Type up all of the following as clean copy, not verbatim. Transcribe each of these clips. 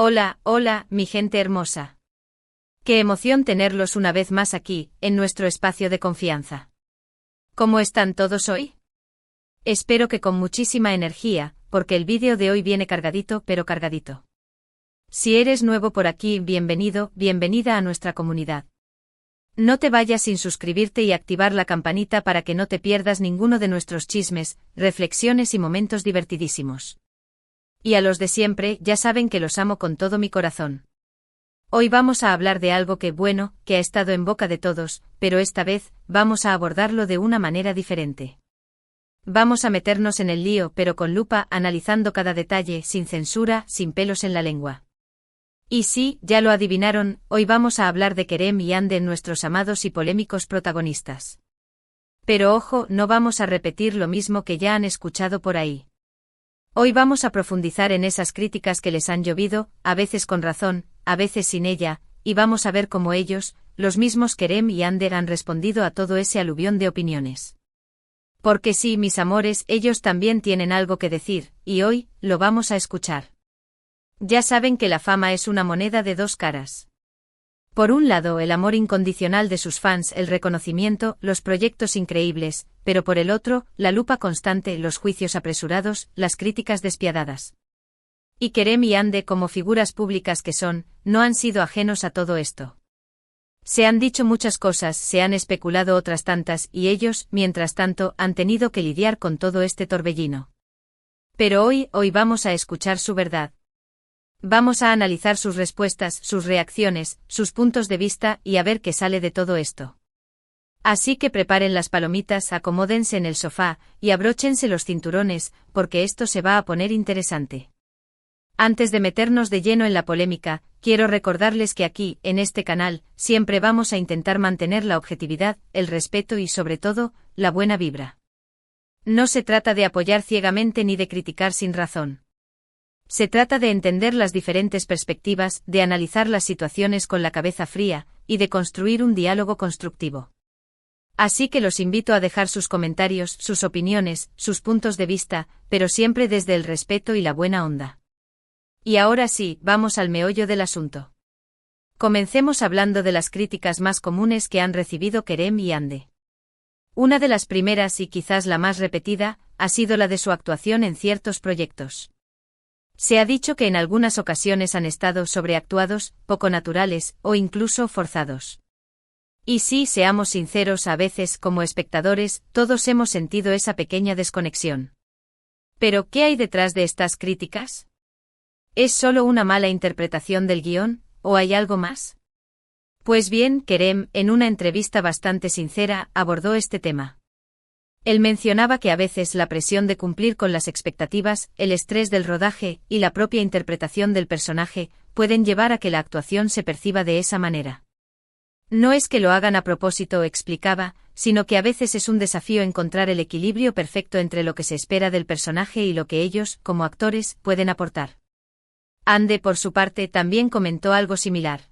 Hola, hola, mi gente hermosa. Qué emoción tenerlos una vez más aquí, en nuestro espacio de confianza. ¿Cómo están todos hoy? Espero que con muchísima energía, porque el vídeo de hoy viene cargadito pero cargadito. Si eres nuevo por aquí, bienvenido, bienvenida a nuestra comunidad. No te vayas sin suscribirte y activar la campanita para que no te pierdas ninguno de nuestros chismes, reflexiones y momentos divertidísimos. Y a los de siempre, ya saben que los amo con todo mi corazón. Hoy vamos a hablar de algo que ha estado en boca de todos, pero esta vez, vamos a abordarlo de una manera diferente. Vamos a meternos en el lío, pero con lupa, analizando cada detalle, sin censura, sin pelos en la lengua. Y sí, ya lo adivinaron, hoy vamos a hablar de Kerem y Hande, nuestros amados y polémicos protagonistas. Pero ojo, no vamos a repetir lo mismo que ya han escuchado por ahí. Hoy vamos a profundizar en esas críticas que les han llovido, a veces con razón, a veces sin ella, y vamos a ver cómo ellos, los mismos Kerem y Hande, han respondido a todo ese aluvión de opiniones. Porque sí, mis amores, ellos también tienen algo que decir, y hoy, lo vamos a escuchar. Ya saben que la fama es una moneda de dos caras. Por un lado, el amor incondicional de sus fans, el reconocimiento, los proyectos increíbles, pero por el otro, la lupa constante, los juicios apresurados, las críticas despiadadas. Y Kerem y Hande, como figuras públicas que son, no han sido ajenos a todo esto. Se han dicho muchas cosas, se han especulado otras tantas, y ellos, mientras tanto, han tenido que lidiar con todo este torbellino. Pero hoy vamos a escuchar su verdad. Vamos a analizar sus respuestas, sus reacciones, sus puntos de vista y a ver qué sale de todo esto. Así que preparen las palomitas, acomódense en el sofá y abróchense los cinturones, porque esto se va a poner interesante. Antes de meternos de lleno en la polémica, quiero recordarles que aquí, en este canal, siempre vamos a intentar mantener la objetividad, el respeto y sobre todo, la buena vibra. No se trata de apoyar ciegamente ni de criticar sin razón. Se trata de entender las diferentes perspectivas, de analizar las situaciones con la cabeza fría, y de construir un diálogo constructivo. Así que los invito a dejar sus comentarios, sus opiniones, sus puntos de vista, pero siempre desde el respeto y la buena onda. Y ahora sí, vamos al meollo del asunto. Comencemos hablando de las críticas más comunes que han recibido Kerem y Hande. Una de las primeras y quizás la más repetida, ha sido la de su actuación en ciertos proyectos. Se ha dicho que en algunas ocasiones han estado sobreactuados, poco naturales, o incluso forzados. Y sí, seamos sinceros, a veces, como espectadores, todos hemos sentido esa pequeña desconexión. ¿Pero qué hay detrás de estas críticas? ¿Es solo una mala interpretación del guión, o hay algo más? Pues bien, Kerem, en una entrevista bastante sincera, abordó este tema. Él mencionaba que a veces la presión de cumplir con las expectativas, el estrés del rodaje y la propia interpretación del personaje pueden llevar a que la actuación se perciba de esa manera. No es que lo hagan a propósito, explicaba, sino que a veces es un desafío encontrar el equilibrio perfecto entre lo que se espera del personaje y lo que ellos, como actores, pueden aportar. Hande, por su parte, también comentó algo similar.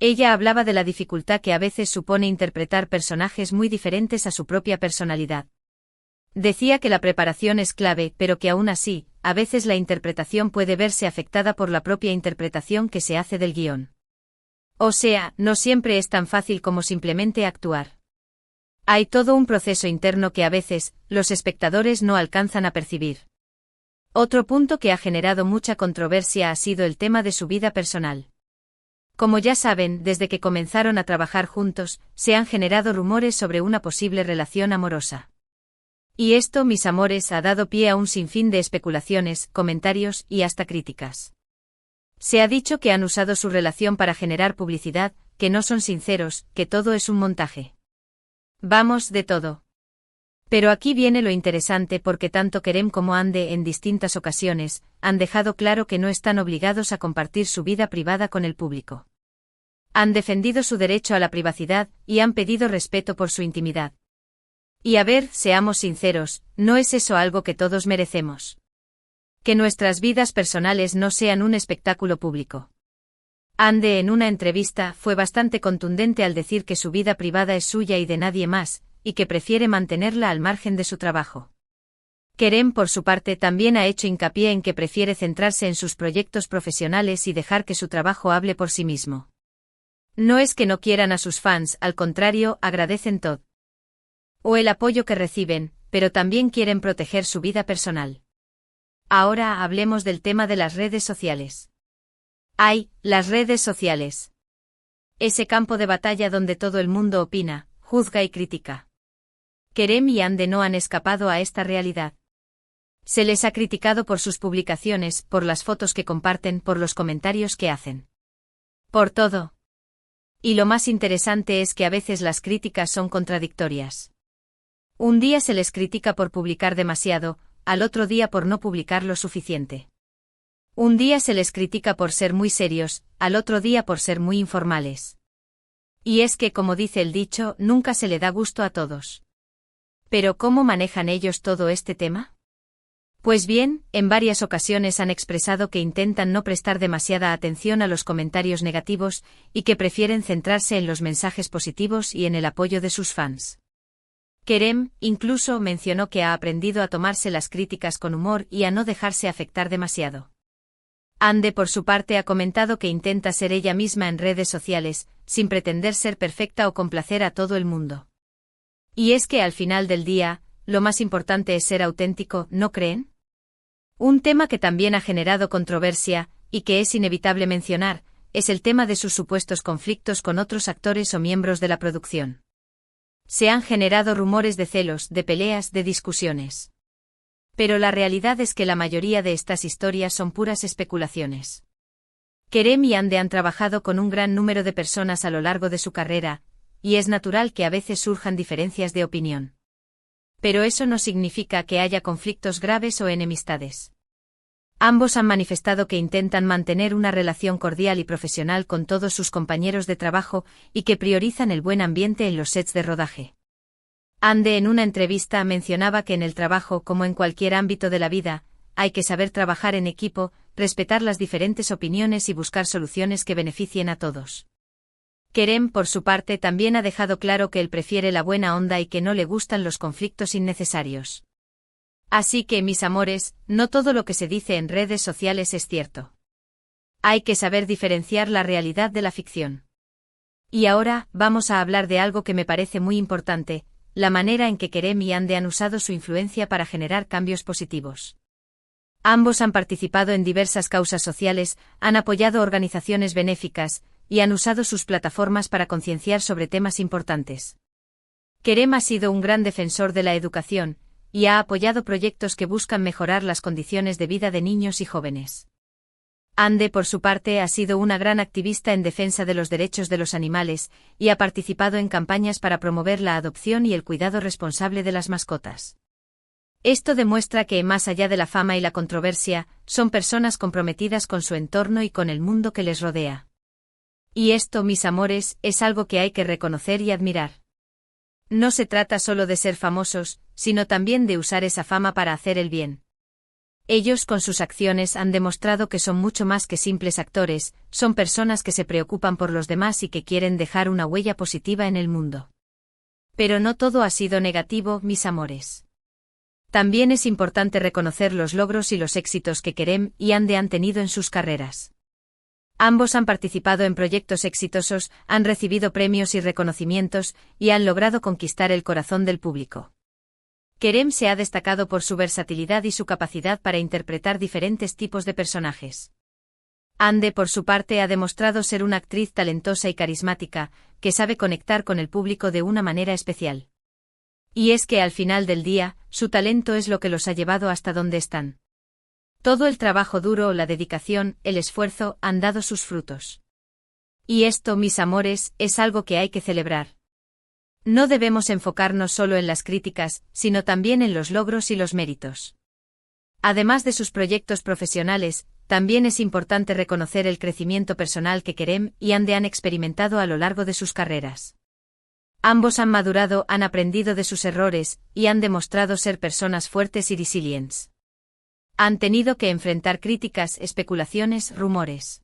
Ella hablaba de la dificultad que a veces supone interpretar personajes muy diferentes a su propia personalidad. Decía que la preparación es clave, pero que aún así, a veces la interpretación puede verse afectada por la propia interpretación que se hace del guión. O sea, no siempre es tan fácil como simplemente actuar. Hay todo un proceso interno que a veces, los espectadores no alcanzan a percibir. Otro punto que ha generado mucha controversia ha sido el tema de su vida personal. Como ya saben, desde que comenzaron a trabajar juntos, se han generado rumores sobre una posible relación amorosa. Y esto, mis amores, ha dado pie a un sinfín de especulaciones, comentarios y hasta críticas. Se ha dicho que han usado su relación para generar publicidad, que no son sinceros, que todo es un montaje. Vamos, de todo. Pero aquí viene lo interesante, porque tanto Kerem como Hande en distintas ocasiones han dejado claro que no están obligados a compartir su vida privada con el público. Han defendido su derecho a la privacidad y han pedido respeto por su intimidad. Y a ver, seamos sinceros, ¿no es eso algo que todos merecemos? Que nuestras vidas personales no sean un espectáculo público. Hande en una entrevista fue bastante contundente al decir que su vida privada es suya y de nadie más, y que prefiere mantenerla al margen de su trabajo. Kerem, por su parte, también ha hecho hincapié en que prefiere centrarse en sus proyectos profesionales y dejar que su trabajo hable por sí mismo. No es que no quieran a sus fans, al contrario, agradecen todo o el apoyo que reciben, pero también quieren proteger su vida personal. Ahora hablemos del tema de las redes sociales. Las redes sociales. Ese campo de batalla donde todo el mundo opina, juzga y critica. Kerem y Hande no han escapado a esta realidad. Se les ha criticado por sus publicaciones, por las fotos que comparten, por los comentarios que hacen. Por todo. Y lo más interesante es que a veces las críticas son contradictorias. Un día se les critica por publicar demasiado, al otro día por no publicar lo suficiente. Un día se les critica por ser muy serios, al otro día por ser muy informales. Y es que, como dice el dicho, nunca se le da gusto a todos. ¿Pero cómo manejan ellos todo este tema? Pues bien, en varias ocasiones han expresado que intentan no prestar demasiada atención a los comentarios negativos y que prefieren centrarse en los mensajes positivos y en el apoyo de sus fans. Kerem, incluso, mencionó que ha aprendido a tomarse las críticas con humor y a no dejarse afectar demasiado. Hande, por su parte, ha comentado que intenta ser ella misma en redes sociales, sin pretender ser perfecta o complacer a todo el mundo. Y es que al final del día, lo más importante es ser auténtico, ¿no creen? Un tema que también ha generado controversia, y que es inevitable mencionar, es el tema de sus supuestos conflictos con otros actores o miembros de la producción. Se han generado rumores de celos, de peleas, de discusiones. Pero la realidad es que la mayoría de estas historias son puras especulaciones. Kerem y Hande han trabajado con un gran número de personas a lo largo de su carrera, y es natural que a veces surjan diferencias de opinión. Pero eso no significa que haya conflictos graves o enemistades. Ambos han manifestado que intentan mantener una relación cordial y profesional con todos sus compañeros de trabajo y que priorizan el buen ambiente en los sets de rodaje. Hande, en una entrevista, mencionaba que en el trabajo, como en cualquier ámbito de la vida, hay que saber trabajar en equipo, respetar las diferentes opiniones y buscar soluciones que beneficien a todos. Kerem, por su parte, también ha dejado claro que él prefiere la buena onda y que no le gustan los conflictos innecesarios. Así que, mis amores, no todo lo que se dice en redes sociales es cierto. Hay que saber diferenciar la realidad de la ficción. Y ahora, vamos a hablar de algo que me parece muy importante, la manera en que Kerem y Hande han usado su influencia para generar cambios positivos. Ambos han participado en diversas causas sociales, han apoyado organizaciones benéficas, y han usado sus plataformas para concienciar sobre temas importantes. Kerem ha sido un gran defensor de la educación, y ha apoyado proyectos que buscan mejorar las condiciones de vida de niños y jóvenes. Hande, por su parte, ha sido una gran activista en defensa de los derechos de los animales, y ha participado en campañas para promover la adopción y el cuidado responsable de las mascotas. Esto demuestra que, más allá de la fama y la controversia, son personas comprometidas con su entorno y con el mundo que les rodea. Y esto, mis amores, es algo que hay que reconocer y admirar. No se trata solo de ser famosos, sino también de usar esa fama para hacer el bien. Ellos, con sus acciones, han demostrado que son mucho más que simples actores, son personas que se preocupan por los demás y que quieren dejar una huella positiva en el mundo. Pero no todo ha sido negativo, mis amores. También es importante reconocer los logros y los éxitos que Kerem y Hande han tenido en sus carreras. Ambos han participado en proyectos exitosos, han recibido premios y reconocimientos, y han logrado conquistar el corazón del público. Kerem se ha destacado por su versatilidad y su capacidad para interpretar diferentes tipos de personajes. Hande, por su parte, ha demostrado ser una actriz talentosa y carismática, que sabe conectar con el público de una manera especial. Y es que al final del día, su talento es lo que los ha llevado hasta donde están. Todo el trabajo duro, la dedicación, el esfuerzo, han dado sus frutos. Y esto, mis amores, es algo que hay que celebrar. No debemos enfocarnos solo en las críticas, sino también en los logros y los méritos. Además de sus proyectos profesionales, también es importante reconocer el crecimiento personal que Kerem y Hande han experimentado a lo largo de sus carreras. Ambos han madurado, han aprendido de sus errores, y han demostrado ser personas fuertes y resilientes. Han tenido que enfrentar críticas, especulaciones, rumores.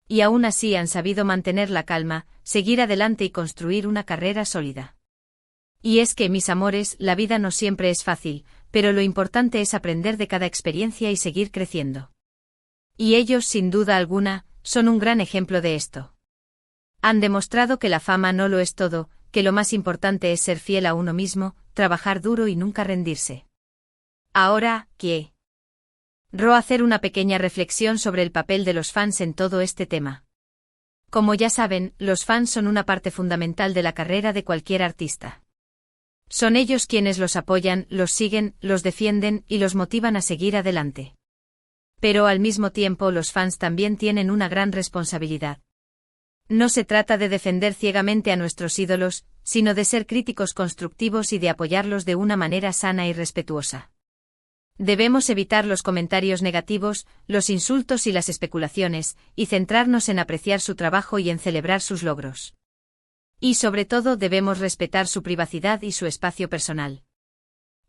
Y aún así han sabido mantener la calma, seguir adelante y construir una carrera sólida. Y es que, mis amores, la vida no siempre es fácil, pero lo importante es aprender de cada experiencia y seguir creciendo. Y ellos, sin duda alguna, son un gran ejemplo de esto. Han demostrado que la fama no lo es todo, que lo más importante es ser fiel a uno mismo, trabajar duro y nunca rendirse. Ahora, quiero hacer una pequeña reflexión sobre el papel de los fans en todo este tema. Como ya saben, los fans son una parte fundamental de la carrera de cualquier artista. Son ellos quienes los apoyan, los siguen, los defienden y los motivan a seguir adelante. Pero al mismo tiempo los fans también tienen una gran responsabilidad. No se trata de defender ciegamente a nuestros ídolos, sino de ser críticos constructivos y de apoyarlos de una manera sana y respetuosa. Debemos evitar los comentarios negativos, los insultos y las especulaciones, y centrarnos en apreciar su trabajo y en celebrar sus logros. Y sobre todo debemos respetar su privacidad y su espacio personal.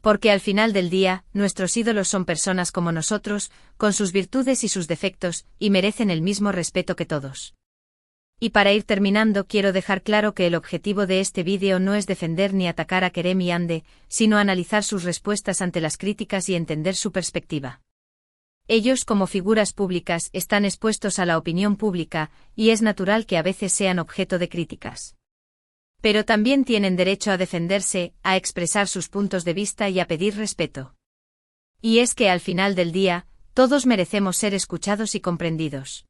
Porque al final del día, nuestros ídolos son personas como nosotros, con sus virtudes y sus defectos, y merecen el mismo respeto que todos. Y para ir terminando quiero dejar claro que el objetivo de este vídeo no es defender ni atacar a Kerem y Hande, sino analizar sus respuestas ante las críticas y entender su perspectiva. Ellos como figuras públicas están expuestos a la opinión pública, y es natural que a veces sean objeto de críticas. Pero también tienen derecho a defenderse, a expresar sus puntos de vista y a pedir respeto. Y es que al final del día, todos merecemos ser escuchados y comprendidos.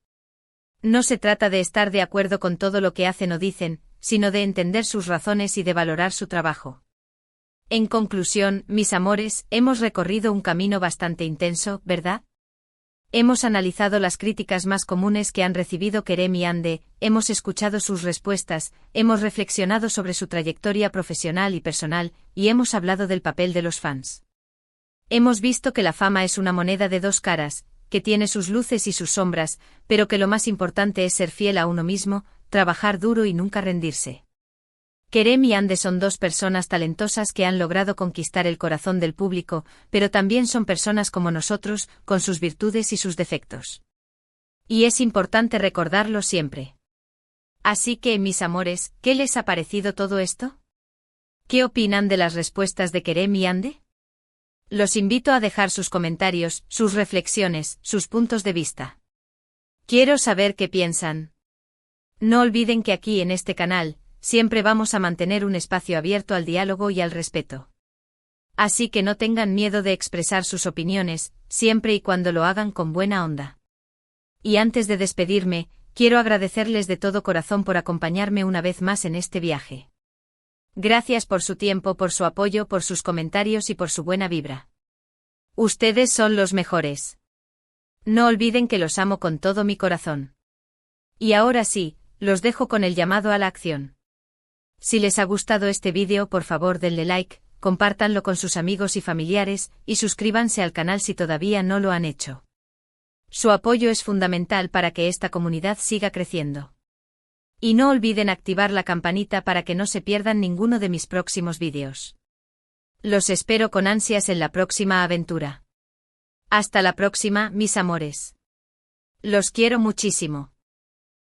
No se trata de estar de acuerdo con todo lo que hacen o dicen, sino de entender sus razones y de valorar su trabajo. En conclusión, mis amores, hemos recorrido un camino bastante intenso, ¿verdad? Hemos analizado las críticas más comunes que han recibido Kerem y Hande, hemos escuchado sus respuestas, hemos reflexionado sobre su trayectoria profesional y personal, y hemos hablado del papel de los fans. Hemos visto que la fama es una moneda de dos caras, que tiene sus luces y sus sombras, pero que lo más importante es ser fiel a uno mismo, trabajar duro y nunca rendirse. Kerem y Hande son dos personas talentosas que han logrado conquistar el corazón del público, pero también son personas como nosotros, con sus virtudes y sus defectos. Y es importante recordarlo siempre. Así que, mis amores, ¿qué les ha parecido todo esto? ¿Qué opinan de las respuestas de Kerem y Hande? Los invito a dejar sus comentarios, sus reflexiones, sus puntos de vista. Quiero saber qué piensan. No olviden que aquí en este canal, siempre vamos a mantener un espacio abierto al diálogo y al respeto. Así que no tengan miedo de expresar sus opiniones, siempre y cuando lo hagan con buena onda. Y antes de despedirme, quiero agradecerles de todo corazón por acompañarme una vez más en este viaje. Gracias por su tiempo, por su apoyo, por sus comentarios y por su buena vibra. Ustedes son los mejores. No olviden que los amo con todo mi corazón. Y ahora sí, los dejo con el llamado a la acción. Si les ha gustado este vídeo, por favor denle like, compártanlo con sus amigos y familiares, y suscríbanse al canal si todavía no lo han hecho. Su apoyo es fundamental para que esta comunidad siga creciendo. Y no olviden activar la campanita para que no se pierdan ninguno de mis próximos vídeos. Los espero con ansias en la próxima aventura. Hasta la próxima, mis amores. Los quiero muchísimo.